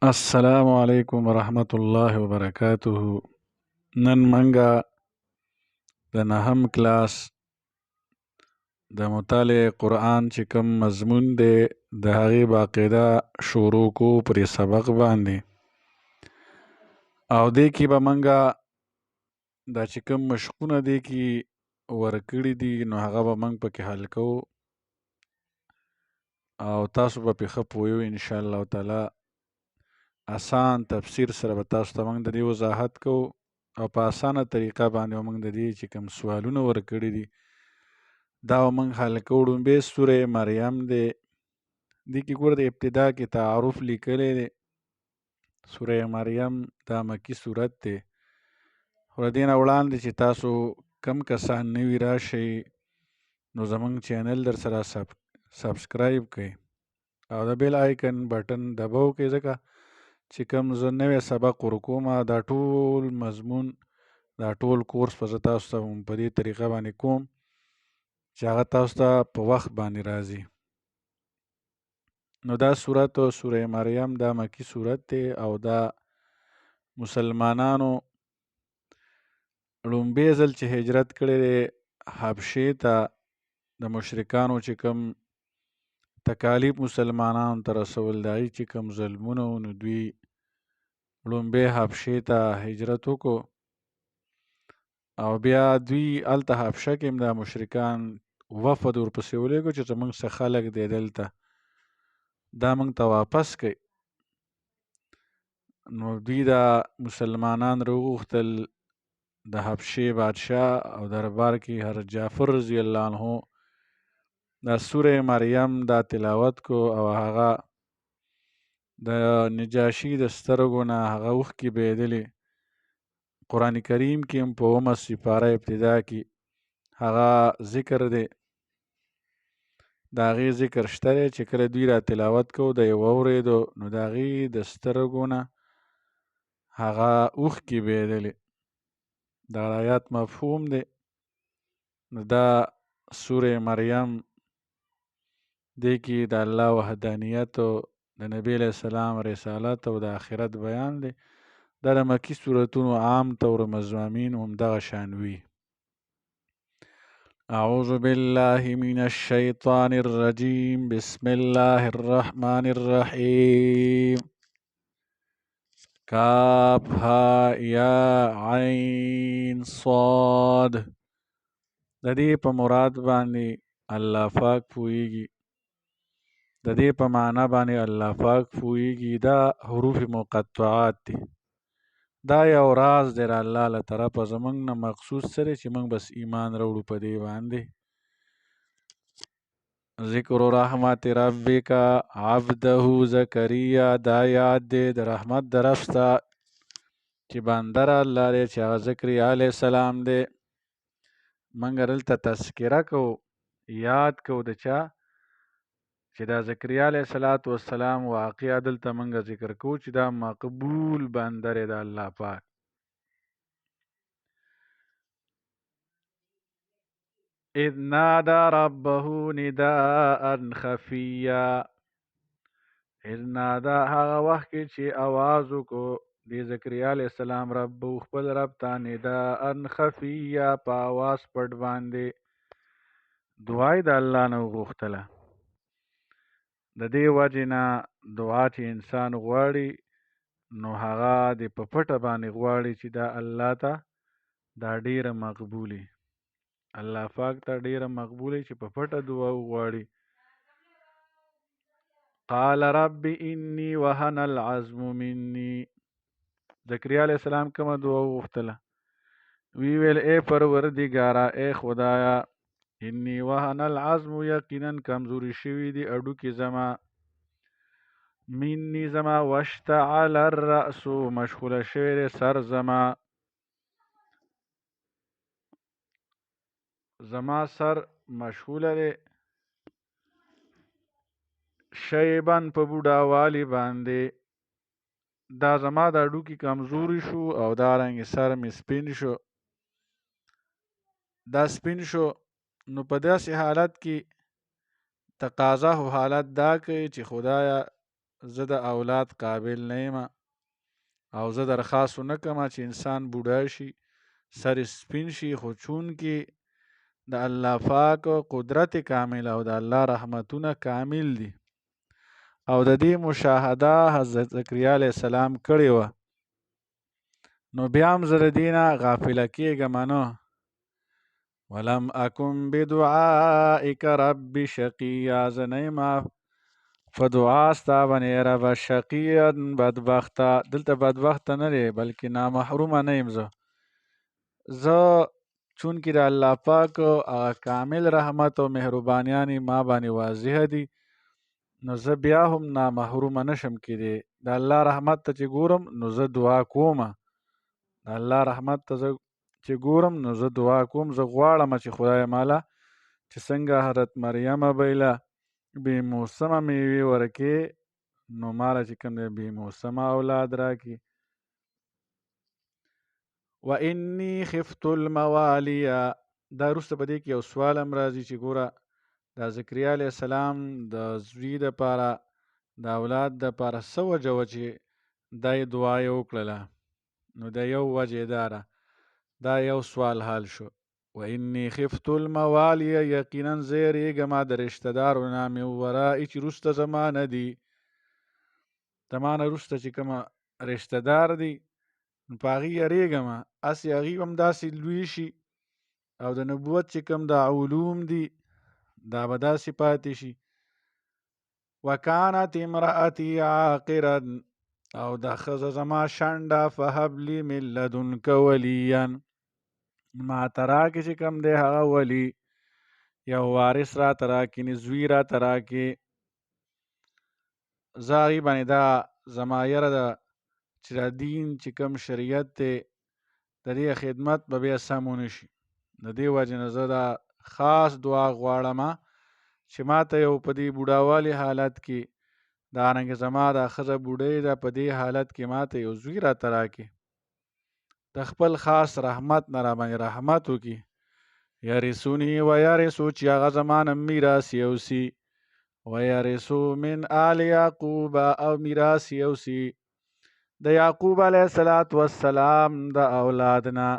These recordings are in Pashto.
السلام علیکم ورحمت الله وبرکاته. نن منګه د نهم کلاس د مطالعه قرآن چې کوم مضمون دی د هغې باقاعده شروع کو پرې سبق باندې، او دې کې به منګه دا چې کوم مشقونه دې کې ورکړي دي نو هغه به منګ پکې حل کوو او تاسو به پې ښه پوهیو انشاءالله تعالی. آسان تفسیر سره به تاسو ته موږ د دې وضاحت کوو او په اسانه طریقه باندې به موږ د دې چې کوم سوالونه ورکړي دي دا به موږ حل کوو. ړومبی سوره مریم دی، دې کې ګوره د ابتدا کې تعارف لیکلی دی. سوره مریم دا مکی صورت دی، خو د دې نه وړاندې چې تاسو کم کسان نوي راشئ نو زموږ چینل در سره سبسکرایب کړئ او د بیل آیکن بټن دباو کړئ، ځکه چې کوم زه نوی سبق ورکوم دا ټول مضمون دا ټول کورس به زه تاسو ته په دې طریقه باندې کوم چې هغه تاسو ته په وخت باندې راځي. نو دا صورت سوره مریم دا مکی صورت دی او دا مسلمانانو لومبی ځل چې هجرت کړی دی حبشې ته، د مشرکانو چې کوم تکالیف مسلمانانو ته رسول د هغې چې کوم ظلمونه و نو دوی لومبی حبشې ته هجرت وکړو او بیا دوی هلته حبشه کې هم دا مشرکان وفد ورپسې ولېږو چې زموږ څه خلک دی دلته دا موږ ته واپس کړئ. نو دوی دا مسلمانان راوغوښتل د حبشې بادشاه او دربار کې حضرت جعفر رضی الله عنه دا سوره مریم دا تلاوت کو او هغه د نجاشي د سترګو نه هغه اوښکې بهېدلې. قرآن کریم کې هم په 9 سپاره ابتدا کې هغه ذکر دی، د هغې ذکر شته دی چې کله دوی را تلاوت کو د یې واورېدو نو د هغې د سترګو نه هغه اوښکې بهېدلې. دا آیات مفهوم دی. نو دا سوره مریم دې کې د الله وحدانیت او د نبی علیه السلام رسالت او د آخرت بیان دی. دا د مکي صورتونو عام طور مضامین همدغه شان وي. اعوذ بالله من الشیطان الرجیم بسم الله الرحمن الرحیم کاف ها یا عین صاد. د دې په مراد باندې الله پاک پوهیږي، د دې په معنا باندې الله پاک پوهیږي. دا حروف مقطعات دي، دا یو راز دی د الله له طرفه زموږ نه مخصوص سره چې موږ بس ایمان راوړو په دې باندې. ذکر رحمت ربک عبده زکریا دا یاد دی د رحمت د رب ستا چې بنده را الله دی چې هغه زکریا علیه السلام دی. موږ دلته تذکره کو یاد کو د چا چې دا زکریا علیه السلام واقعه دلته موږ ذکر کو چې دا مقبول بنده دی د الله پاک. اذ نادى ربه نداء خفیا، اذ نادا هغه وخت کې چې آواز وکړو د زکریا علیه السلام رب خپل رب ته نداء خفیا په آواز پټ باندې دعا د الله نه وغوښتله. د دې وجې نه دعا چې انسان غواړي نو هغه د په پټه باندې غواړي چې دا الله ته دا ډیره مقبولي، الله پاک ته ډیره مقبولي چې په پټه دعا وغواړي. قال رب انی وهن العظم مني، زکریا علیه السلام کومه دعا وغوښتله؟ وی ویل ای پروردګاره ای خدایا انی وهن العظم یقینا کمزوري شوي دي اډوکې زما، مني زما، واشتعل الرأس مشغوله شوی دی سر زما، زما سر مشغوله دی شیبن په بوډاوالي باندې، دا زما دا ډوکي کمزوري شو او دا رنګ سر مې سپین شو. دا سپین شو نو په داسې حالت کې تقاضا حالت دا کوي چې خدایا زه د اولاد قابل نه یم او زه درخواست ونه کوم چې انسان بوډا شي سر سپین شي، خو چونکې د الله پاک قدرت کامل او د الله رحمتونه کامل دي او د دې مشاهده حضرت زکریا علیه السلام کړې وه، نو بیا هم زه د دې نه غافله کېږم نه. ولم اکن بدعائک رب شقیا، زه نه یم په دعا ستا باندې ربه شقیا بدبخته. دلته بدبخته نه دی بلکې نامحرومه نه یم. زه چونکې د الله پاک کامل رحمت او مهربانیانې ما باندې واضح دي، نو زه بیا هم نامحرومه نشم کېدی. د الله رحمت ته چې ګورم نو زه دعا کوم، د الله رحمت ته زه چې ګورم نو زه دعا کوم. زه غواړم چې خدای ماله چې څنګه حضرت مریم بیله بې موسمه میوې ورکې، نو ماله چې کوم دی بې موسمه اولاد راکړي. و انی خفت الموالیا، دا وروسته په دې کې یو سوال هم راځي چې ګوره د زکریا علیه السلام د زوی دپاره د اولاد دپاره څه وجه وه چې دا یې دعا یې وکړله. نو د یو وجه دا ده، دا یو سوال حل شو. و انی خفت الموالیه، یقینا زه یېرېږم د رشته دارو نه من ورایي چې وروسته زما نه دي، زما نه وروسته چې کومه رشته دار دي نو په هغې یېرېږم، هسې هغې هم داسې لوی شي او د نبوت چې کوم دا علوم دي دا به داسې پاتې شي. وکانت امرأتي عاقرا، او دا ښځه زما شنډه، فهب لي من لدنک ولیا، ما ته راکړې چې کوم دی هغه ولي، یو وارث راته راکړې، زوی راته راکړې. زه هغې باندې دا زما یره ده چې دا دین چې کوم شریعت دی د دې خدمت به بیا سم ونه شي. د دې وجې نه زه دا خاص دعا غواړم چې ما ته یو په دې بوډاوالي حالت کې دارنګې زما دا ښځه بوډۍ ده، په دې حالت کې ما ته یو زوی راته راکړي، د خپل خاص رحمت نه را باندې رحمت وکړي. یرثوني و یرثو، چې هغه زما نه میراث یوسي، و یرثو من آل یعقوب، او میراث یوسي د یعقوب علیه السلام د اولاد نه،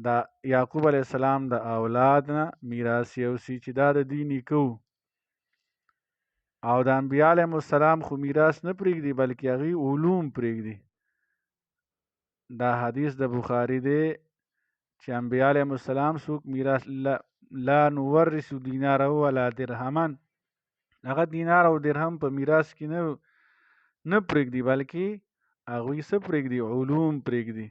د یعقوب علیه السلام د اولاد نه میراث یوسي چې دا د دې نیکه و. او د انبیا علیهم السلام خو میراث نه پرېږدي بلکې هغوی علوم پرېږدي. دا حدیث د بخاري دی چې انبیا علیهم السلام څوک میراث لا نورث دیناره ولا درهما، هغه دینار او درهم په میراث کې نه پرېږدي بلکې هغوی څه پرېږدي؟ علوم پرېږدي،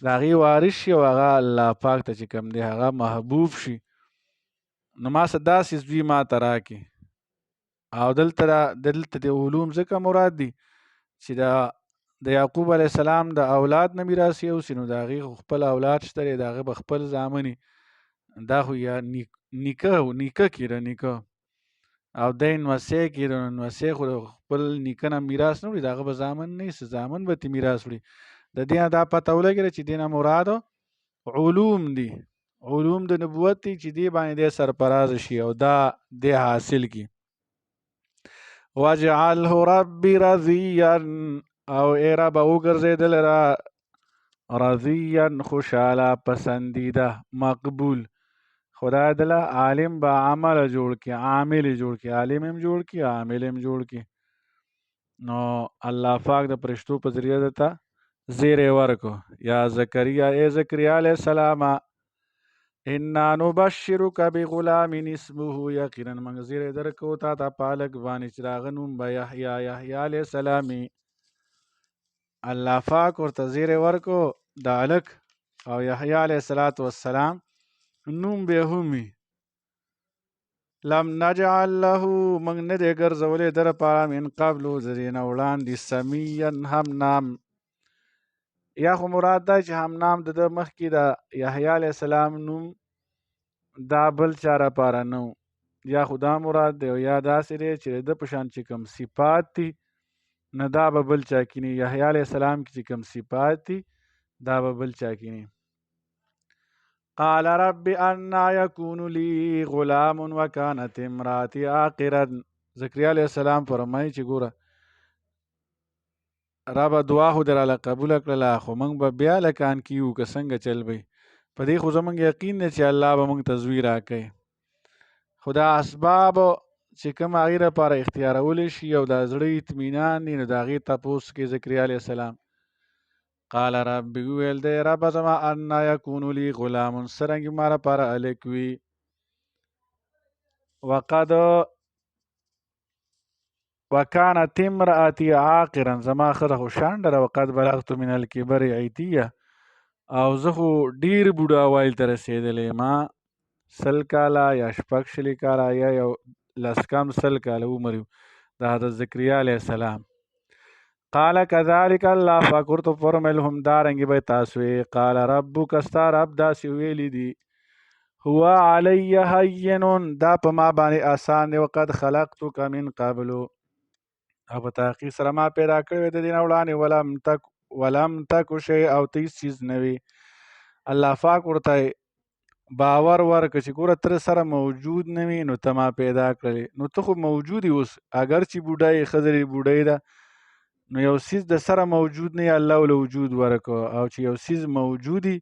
د هغې وارث شي او هغه الله پاک ته چې کوم دی هغه محبوب شي. نو ما څه داسې زوی ما ته راکړي. او دلته د علوم ځکه مراد دي چې د یعقوب علیه السلام د اولاد نه میراث یوسي، نو د هغې خو خپل اولاد شته دی، د هغه به خپل زامني، دا خو یا نیکه کېده نیکه، او دی نوسی کېده، نو نوسی خو د خپل نیکه نه میراث نه وړي، د هغه به زامن نه وي، زامن به ترې میراث وړي. د دې نه دا پته ولګېده چې دې نه مراد علوم دي، علوم د نبوت دي چې دې باندې دی سرفراز شي او دا دی حاصل کړي. وجعله ربي رضيا، او ای رب وګرځېدل را رضيا خوشاله، پسندیده، مقبول. خدای دله عالم با عمل جوړ کړي، عامل جوړ کړي، عالم هم جوړ کړي عامل هم جوړ کړي. نو الله پاک د فرشتو په ذریعه دته زیری ورکو، یا زکریا ای زکریا علیه السلام انا نبشرک بغلام اسمه، یقینا موږ زیری درکو تا ته په هلک باندې چې د هغه نوم به یحیی علیه السلام. الله پاک ورته زیری ورکو د هلک او یحیی علیه السلام نوم به هم وي. لم نجعل له، موږ نه دی ګرځولی ده لپاره من قبلو د دې نه وړاندې سمیا هم نام، یا خو مراد دا چې هم نام د ده مخکې د یحیی علیه السلام نوم دا بل چا لپاره نه و، یا خو دا مراد دی، یا داسې دی چې د ده په شان چې کوم صفات دي نه دا به بل چا کې نه، یحیی علیه السلام کې چې کوم صفات دي دا به بل چا کې نه. قال رب انا یکون لی غلام وکانت امرأتی عاقرا، زکریا علیه السلام فرمایي چې ګوره رابه دعا خو دراله قبوله کړله خو موږ به بیا لکان کیو که څنګه چل وی په دې خو زموږ یقین دی چې الله به موږ ته زوی راکوي خو دا اسباب چې کوم هغې لپاره اختیارولی شي او دا زړه اطمینان دي نو د هغې تپوس کې زکریا علیه السلام قال رب ویل دی رب زما انا یکون لی غلام څرنګې ما لپاره هلک وي وقد وکانت امرأتي عاقرا زما ښځه خو شانډه ده وقد بلغت من الکبر عتیه او زه خو ډېر بوډاوالي ته رسېدلی ما 100 کاله یا 6 کاله یا یو 10 کم 100 کاله عمر د حضرت زکریا علیه السلام قال كذلك الله فاکر تو فرمیل هم دارنګې به تاسو قال ربک ستا رب داسې ویلی دي هو علی هین دا په ما باندې آسان دی وقد خلقتک من قبل او په تحقیق سره ما پیدا کړی د دې نه وړاندې ولم تک شی او ته هېڅ چیز نه وي الله پاک ورته باور ورکړه چې ګوره تر سره موجود نه وي نو ته ما پیدا کړلی نو ته خو موجود یې اوس اگر چې بوډۍ ښځه بوډۍ ده نو یو څیز د سره موجود نه الله له وجود ورکړه او چې یو څیز موجودي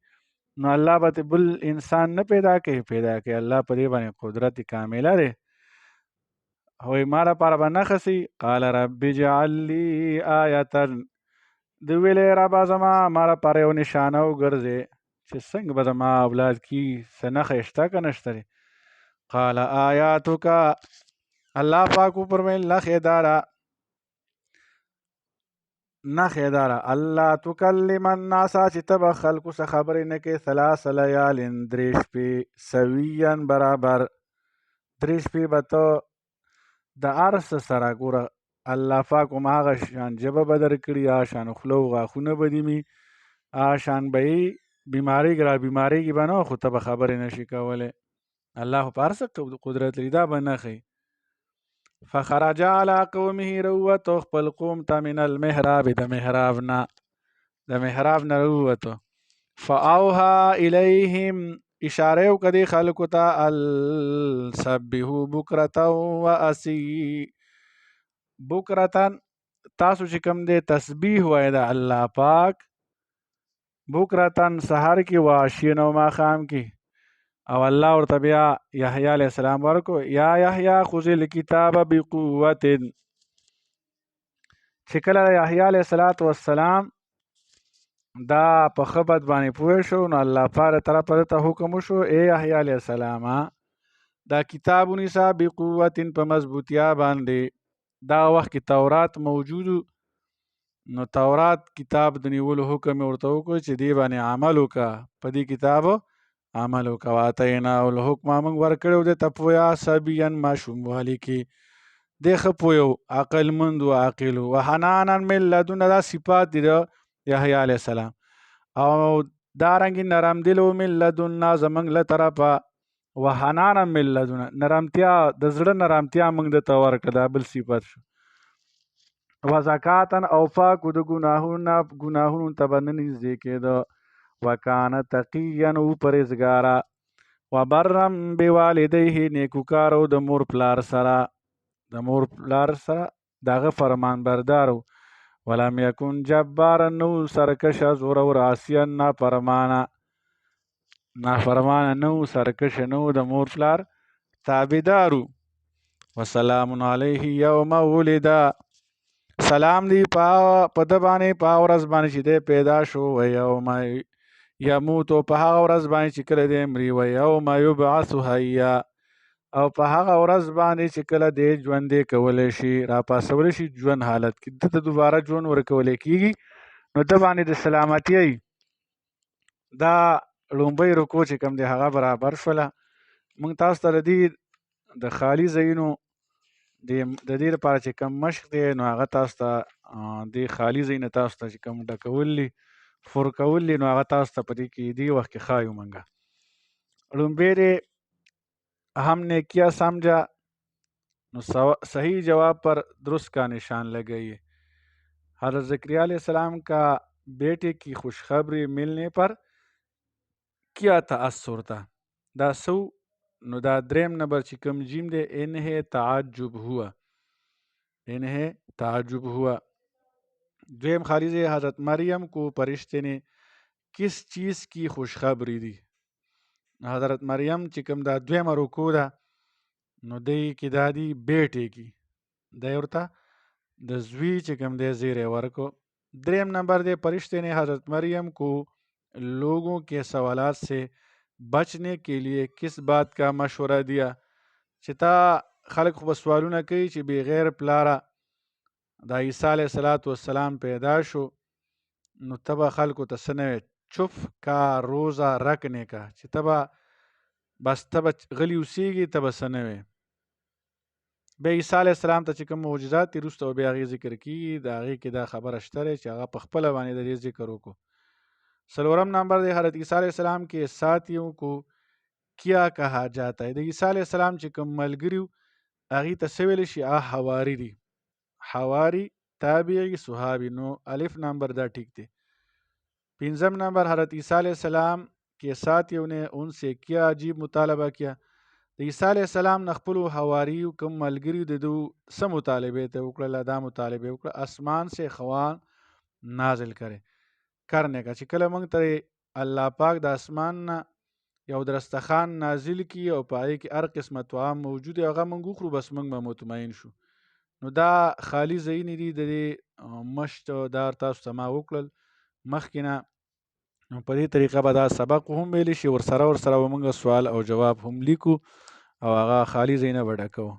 نو الله به بل انسان نه پیدا کوي الله په دې باندې قدرت کامله دی هوی ما لپاره به نښه سي قال رب اجعل لي آیة د ویلې ربه زما ما لپاره یو نشانه وګرځې چې څنګه به زما اولاد کی څه نښه شته که نشته دی قال آیاتک الله پاک وفرمیل نښې داره الله تکلم الناس چې ته به خلکو څه خبرې نه کوې 3 لیال 3 شپې سویا برابر 3 شپې به ته د هر څه سره ګوره الله پاک هم هغه شان ژبه به در کړي هغه شان خوله او غاښونه به دې مي هغه شان به یې بیمارېږي را بیمارېږي به نه خو ته به خبرې نشي کولی الله خو په هر څه قدرت لري دا به نه ښیي فخرج على قومه روته خپل قوم ته من المحراب د محراب نه روته فاوها الیهم اشاره وکړي خلکو ته السبحوا بکرة واسی بکرتن تاسو چې کوم دی تسبیح وایي د الله پاک بکرتن سحر کې واشین او ماښام کې او الله ورته بیا یحیی علیه السلام ورکو یا یحیی خذ الکتاب بقوت چې کله یحیی علیه السلام دا په ښه بد باندې پوه شو نو الله پاک طرفه ته حکم وشو ای یحیی علیه السلام دا کتاب ونیسه بقوت په مضبوطیا باندې دا وخت کې تورات موجودو نو تورات کتاب د نیولو حکم ورته وکړو چې دی باندې عمل وکړه په دې کتاب عمل وکړه واتیناه الحکم موږ ورکړی دی ته پویه صبیا ماشوموالي کې دی ښه پوه و عقلمند و عاقل و حنانا من لدن دا صفات دي د یحیی علیه السلام او دارنګې نرم دل و من لدنا زموږ له طرفه وحنانا من لدن نرمتیا د زړه نرمتیا موږ د ته ورکړه دا بل صفت شو وزکاتن او پاکو د ګناهونو ته به نه نږدې کېده وکانه تقیا و پرهیزګاره وبرم بوالدیه نیکوکار و د مور پلار سره دغه فرمان بردار و ولم یکن جبارا نو سرکشه زور و عاصیا نافرمانه نو سرکشه نو د مور پلار تابعدارو وسلام علیه یوم ولد سلام دی په ده باندې په هغه ورځ باندې چې دی پیدا شو و یوم یموت په هغه ورځ باندې چې کله دی مري و یوم یبعث حیا او په هغه ورځ باندې چې کله دی ژوندی کولی شي راپاسولی شي ژوند حالت کې ده ته دوباره ژوند ورکولی کېږي نو ده باندې د سلامتۍ دا لومبۍ رکو چې کوم دی هغه برابر شوله موږ تاسو ته د دې د خالي ځایونو د دې لپاره چې کوم مشق دی نو هغه تاسو ته د خالي ځای نه تاسو ته چې کوم ډکول دي فور کول دي نو هغه تاسو ته په دې کې دې وخت کې ښایو موږ لومبۍ دی हम ने किया समझा नो सही जवाब पर दुरुस्त का निशान लगाइए हज़रत ज़करिया अलैहिस्सलाम का बेटे की खुशखबरी मिलने पर क्या तअस्सुर था دا سو نو دا دریم نمبر چې کوم جیم دی انه تعجب हुआ इन्हें ताजुब हुआ। دویم خالی ځای حضرت مریم کو فرشتے نے کس چیز کی خوشخبری دی. حضرت مریم چې کوم دا دویمه رکوع ده نو دی کې دا دي بیټې کې دی ورته د زوی چې کوم دی زیری ورکو. دریم نمبر دے فرشتے نے حضرت مریم کو لوگوں کے سوالات سے بچنے کے لیے کس بات کا مشورہ دیا. چې تا خلق خو به سوالونه کوي چې بغیر پلاره دا عیسی علیه السلام پیدا شو نو ته به خلکو ته څه نه وې چپ کا روزه رکنے کا چې ته به بس ته به غلي اوسېږي ته به څه نه وې. بیا عیسی علیه السلام ته چې کوم معجزات دي وروسته بیا هغې ذکر کېږي د هغې کې دا خبره شته دی چې هغه په خپله باندې د دې ذکر وکړو. څلورم نمبر دی حضرت عیسی علیه السلام کے ساتھیوں کو کیا کہا جاتا ہے. د عیسی علیه السلام چې کوم ملګري هغې ته څه ویلی شي هغه حواري دي. حواری تابعی صحابی نو الف نمبر دا ٹھیک تھے. پنجم نمبر حضرت عیسیٰ علیہ السلام کے ساتھیوں نے ان سے کیا عجیب مطالبہ کیا. عیسیٰ علیہ السلام نخپلو حواریو کم ملګریو د دو سم مطالبه ته وکړه دا مطالبه وکړه اسمان سے خوان نازل کرنے کا چې کله موږ ته الله پاک د اسمان نه یو درستخان نازل کی او پای کې هر قسمه طعام موجود هغه موږ وخورو بس موږ به مطمئن شو. نو دا خالی ځایونه دي د دې مشت دار تاسو ته ما وکړل مخکې نه. نو په دې طریقه به دا سبق هم ویلی شي ورسره به موږ سوال او جواب هم لیکو او هغه خالی ځایونه به ډکوو.